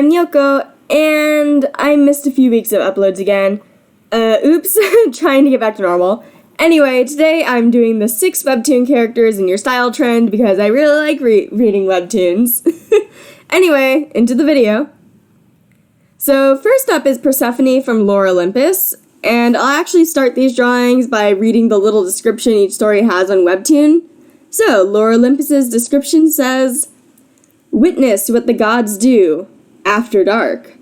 I'm Yoko, and I missed a few weeks of uploads again. Oops, trying to get back to normal. Anyway, today I'm doing the 6 Webtoon characters in your style trend because I really like reading Webtoons. Anyway, into the video. So first up is Persephone from Lore Olympus, and I'll actually start these drawings by reading the little description each story has on Webtoon. So, Lore Olympus's description says, "Witness what the gods do after dark.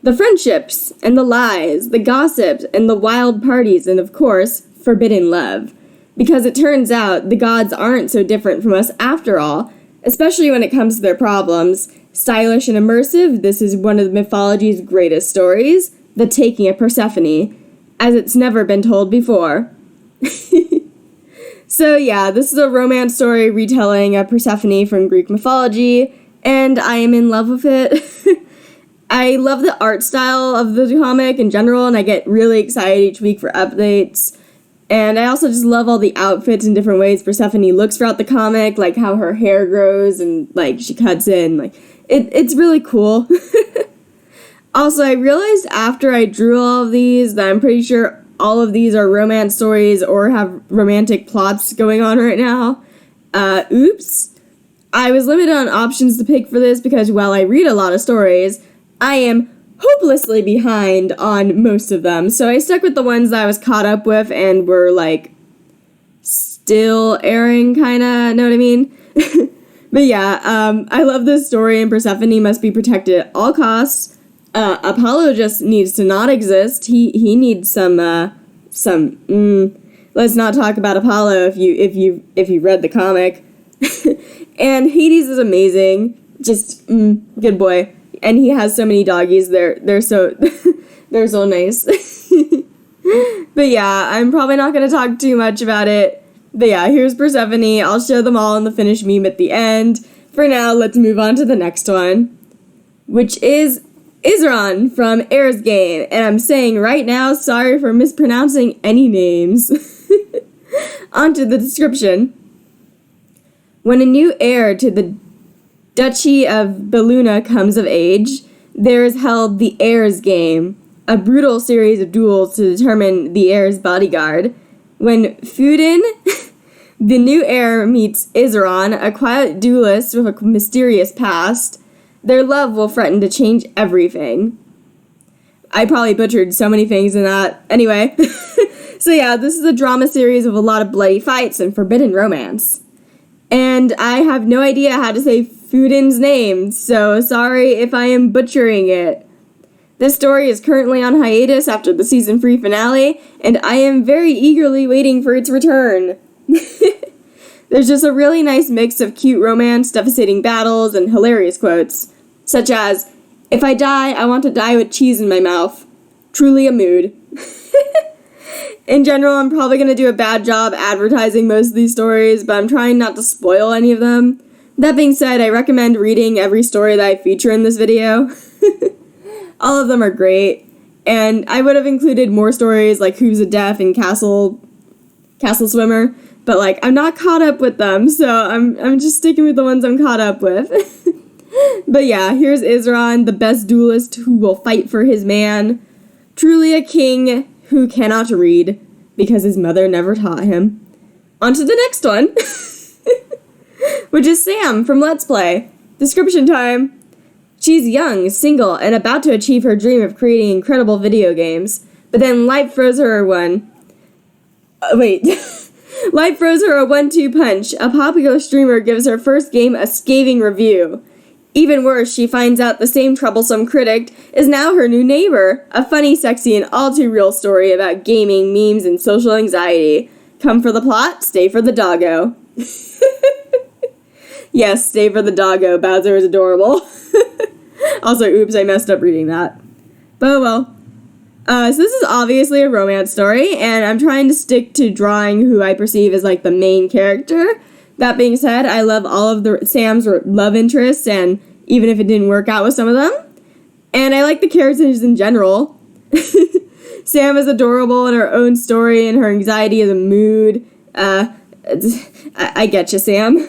The friendships and the lies, the gossips and the wild parties, and of course, forbidden love. Because it turns out the gods aren't so different from us after all, especially when it comes to their problems. Stylish and immersive, this is one of mythology's greatest stories, the taking of Persephone, as it's never been told before." So yeah, this is a romance story retelling of Persephone from Greek mythology, and I am in love with it. I love the art style of the comic in general, and I get really excited each week for updates. And I also just love all the outfits and different ways Persephone looks throughout the comic, like how her hair grows and like she cuts in. Like it's really cool. Also, I realized after I drew all of these that I'm pretty sure all of these are romance stories or have romantic plots going on right now. Oops. I was limited on options to pick for this because while I read a lot of stories, I am hopelessly behind on most of them. So I stuck with the ones that I was caught up with and were like still airing, kinda, know what I mean? But yeah, I love this story, and Persephone must be protected at all costs. Apollo just needs to not exist. He needs some. Let's not talk about Apollo if you read the comic. And Hades is amazing. Just good boy. And he has so many doggies. They're so they're so nice. But yeah, I'm probably not gonna talk too much about it. But yeah, here's Persephone. I'll show them all in the finished meme at the end. For now, let's move on to the next one, which is Isran from Air's Game, and I'm saying right now, sorry for mispronouncing any names. Onto the description. When a new heir to the Duchy of Belluna comes of age, there is held the Heir's Game, a brutal series of duels to determine the heir's bodyguard. When Fudin, the new heir, meets Isran, a quiet duelist with a mysterious past, their love will threaten to change everything. I probably butchered so many things in that. Anyway. So yeah, this is a drama series with a lot of bloody fights and forbidden romance. And I have no idea how to say Fudin's name, so sorry if I am butchering it. This story is currently on hiatus after the season 3 finale, and I am very eagerly waiting for its return. There's just a really nice mix of cute romance, devastating battles, and hilarious quotes, such as, "If I die, I want to die with cheese in my mouth." Truly a mood. In general, I'm probably going to do a bad job advertising most of these stories, but I'm trying not to spoil any of them. That being said, I recommend reading every story that I feature in this video. All of them are great, and I would have included more stories like Hooves of Death and Castle Swimmer, but like I'm not caught up with them, so I'm just sticking with the ones I'm caught up with. But yeah, here's Isran, the best duelist who will fight for his man. Truly a king who cannot read because his mother never taught him. On to the next one, which is Sam from Let's Play. Description time. She's young, single, and about to achieve her dream of creating incredible video games, but then life throws her a 1-2 punch. A popular streamer gives her first game a scathing review. Even worse, she finds out the same troublesome critic is now her new neighbor. A funny, sexy, and all too real story about gaming, memes, and social anxiety. Come for the plot, stay for the doggo. Yes, stay for the doggo. Bowser is adorable. Also, oops, I messed up reading that. But oh well. So this is obviously a romance story, and I'm trying to stick to drawing who I perceive as like the main character. That being said, I love all of Sam's love interests, and even if it didn't work out with some of them. And I like the characters in general. Sam is adorable in her own story, and her anxiety is a mood. I get you, Sam.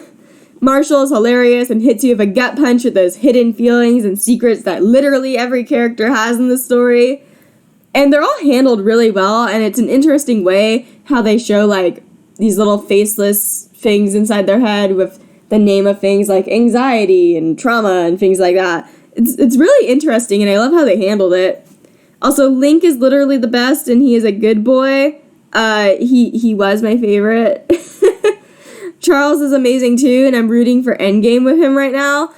Marshall is hilarious and hits you with a gut punch with those hidden feelings and secrets that literally every character has in the story. And they're all handled really well, and it's an interesting way how they show, like, these little faceless things inside their head with the name of things like anxiety and trauma and things like that. It's really interesting, and I love how they handled it. Also, Link is literally the best, and he is a good boy. He was my favorite. Charles is amazing too, and I'm rooting for Endgame with him right now.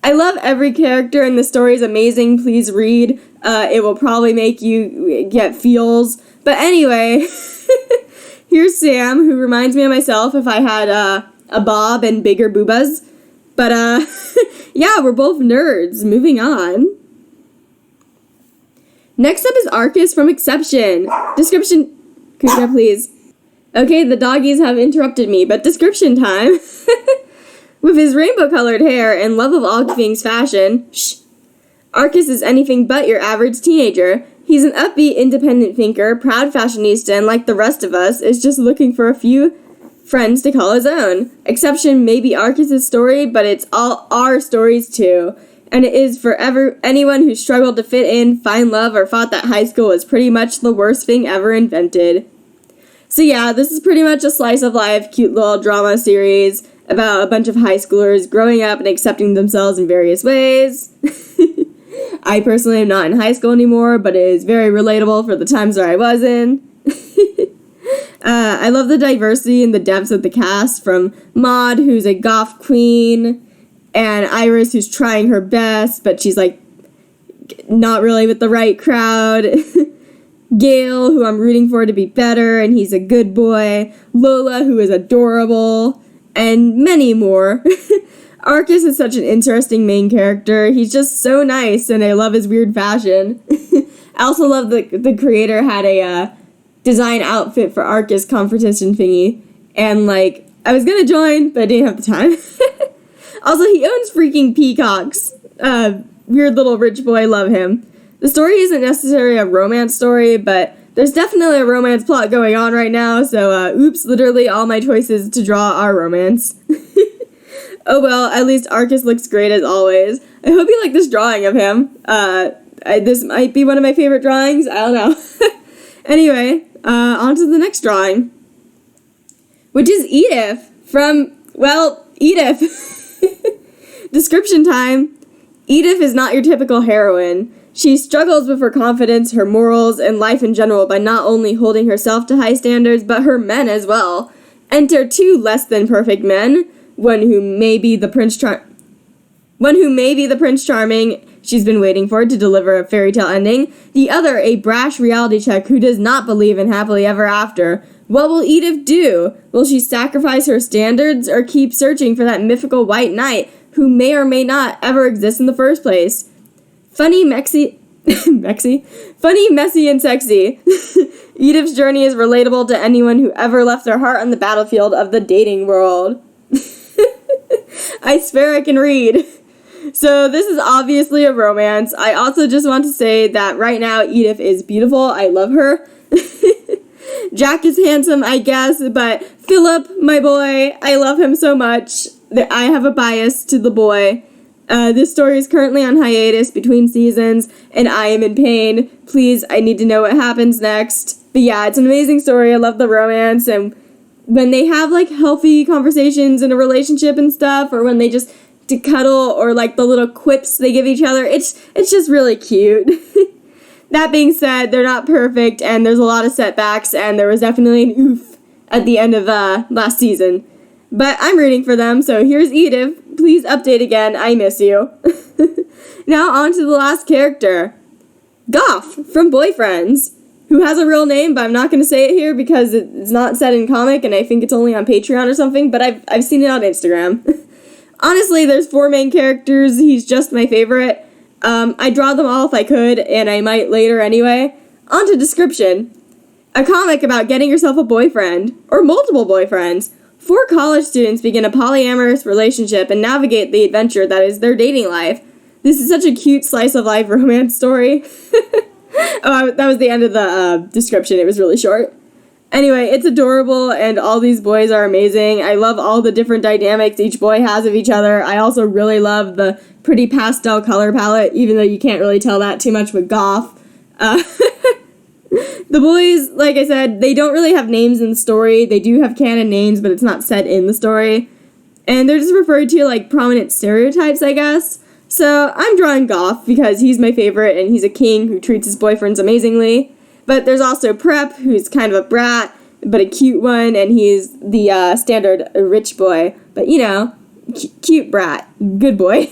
I love every character, and the story is amazing. Please read. It will probably make you get feels. But anyway, here's Sam, who reminds me of myself if I had a bob and bigger boobas. But yeah, we're both nerds. Moving on. Next up is Arcus from Exception. Description. Kuka, please. Okay, the doggies have interrupted me, but description time. With his rainbow-colored hair and love of all things fashion, Arcus is anything but your average teenager. He's an upbeat, independent thinker, proud fashionista, and like the rest of us, is just looking for a few friends to call his own. Exception may be Arcus' story, but it's all our stories too. And it is for anyone who struggled to fit in, find love, or thought that high school was pretty much the worst thing ever invented. So yeah, this is pretty much a slice of life, cute little drama series about a bunch of high schoolers growing up and accepting themselves in various ways. I personally am not in high school anymore, but it is very relatable for the times that I was in. I love the diversity and the depths of the cast, from Maud, who's a goth queen, and Iris, who's trying her best, but she's like not really with the right crowd. Gale, who I'm rooting for to be better, and he's a good boy. Lola, who is adorable, and many more. Arcus is such an interesting main character. He's just so nice, and I love his weird fashion. I also love the creator had a design outfit for Arcus competition thingy, and like, I was gonna join, but I didn't have the time. Also, he owns freaking peacocks. Weird little rich boy, love him. The story isn't necessarily a romance story, but there's definitely a romance plot going on right now, so oops, literally all my choices to draw are romance. Oh well, at least Arcus looks great as always. I hope you like this drawing of him. This might be one of my favorite drawings, I don't know. Anyway, on to the next drawing, which is Edith from, well, Edith. Description time. Edith is not your typical heroine. She struggles with her confidence, her morals, and life in general by not only holding herself to high standards, but her men as well. Enter two less than perfect men, one who may be the Prince Charming she's been waiting for to deliver a fairy tale ending, the other a brash reality check who does not believe in happily ever after. What will Edith do? Will she sacrifice her standards or keep searching for that mythical white knight who may or may not ever exist in the first place? Funny, messy, and sexy. Edith's journey is relatable to anyone who ever left their heart on the battlefield of the dating world. I swear I can read. So this is obviously a romance. I also just want to say that right now Edith is beautiful. I love her. Jack is handsome, I guess, but Philip, my boy, I love him so much that I have a bias to the boy. This story is currently on hiatus between seasons, and I am in pain. Please, I need to know what happens next. But yeah, it's an amazing story. I love the romance, and when they have, like, healthy conversations in a relationship and stuff, or when they just to cuddle, or, like, the little quips they give each other, it's just really cute. That being said, they're not perfect, and there's a lot of setbacks, and there was definitely an oof at the end of last season. But I'm rooting for them, so here's Edith. Please update again. I miss you. Now on to the last character. Goth from Boyfriends, who has a real name, but I'm not going to say it here because it's not set in comic, and I think it's only on Patreon or something, but I've seen it on Instagram. Honestly, there's 4 main characters. He's just my favorite. I'd draw them all if I could, and I might later anyway. On to description. A comic about getting yourself a boyfriend, or multiple boyfriends. 4 college students begin a polyamorous relationship and navigate the adventure that is their dating life. This is such a cute slice of life romance story. Oh, that was the end of the description. It was really short. Anyway, it's adorable, and all these boys are amazing. I love all the different dynamics each boy has of each other. I also really love the pretty pastel color palette, even though you can't really tell that too much with Goth. The boys, like I said, they don't really have names in the story. They do have canon names, but it's not set in the story. And they're just referred to like prominent stereotypes, I guess. So I'm drawing Goth because he's my favorite, and he's a king who treats his boyfriends amazingly. But there's also Prep, who's kind of a brat, but a cute one, and he's the standard rich boy. But, you know, cute brat. Good boy.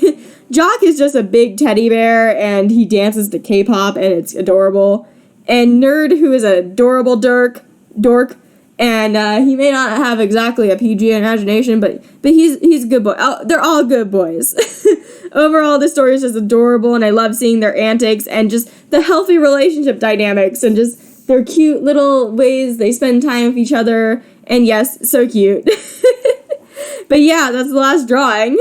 Jock is just a big teddy bear, and he dances to K-pop, and it's adorable. And Nerd, who is a adorable dork, and he may not have exactly a PG imagination, but he's a good boy. Oh, they're all good boys. Overall, the story is just adorable, and I love seeing their antics and just the healthy relationship dynamics and just their cute little ways they spend time with each other. And yes, so cute. But yeah, that's the last drawing.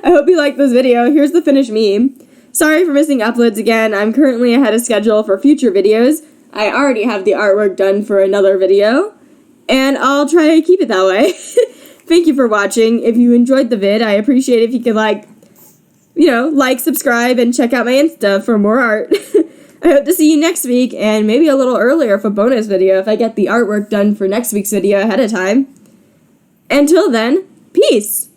I hope you liked this video. Here's the finished meme. Sorry for missing uploads again. I'm currently ahead of schedule for future videos. I already have the artwork done for another video, and I'll try to keep it that way. Thank you for watching. If you enjoyed the vid, I appreciate if you could like, subscribe, and check out my Insta for more art. I hope to see you next week, and maybe a little earlier for bonus video if I get the artwork done for next week's video ahead of time. Until then, peace!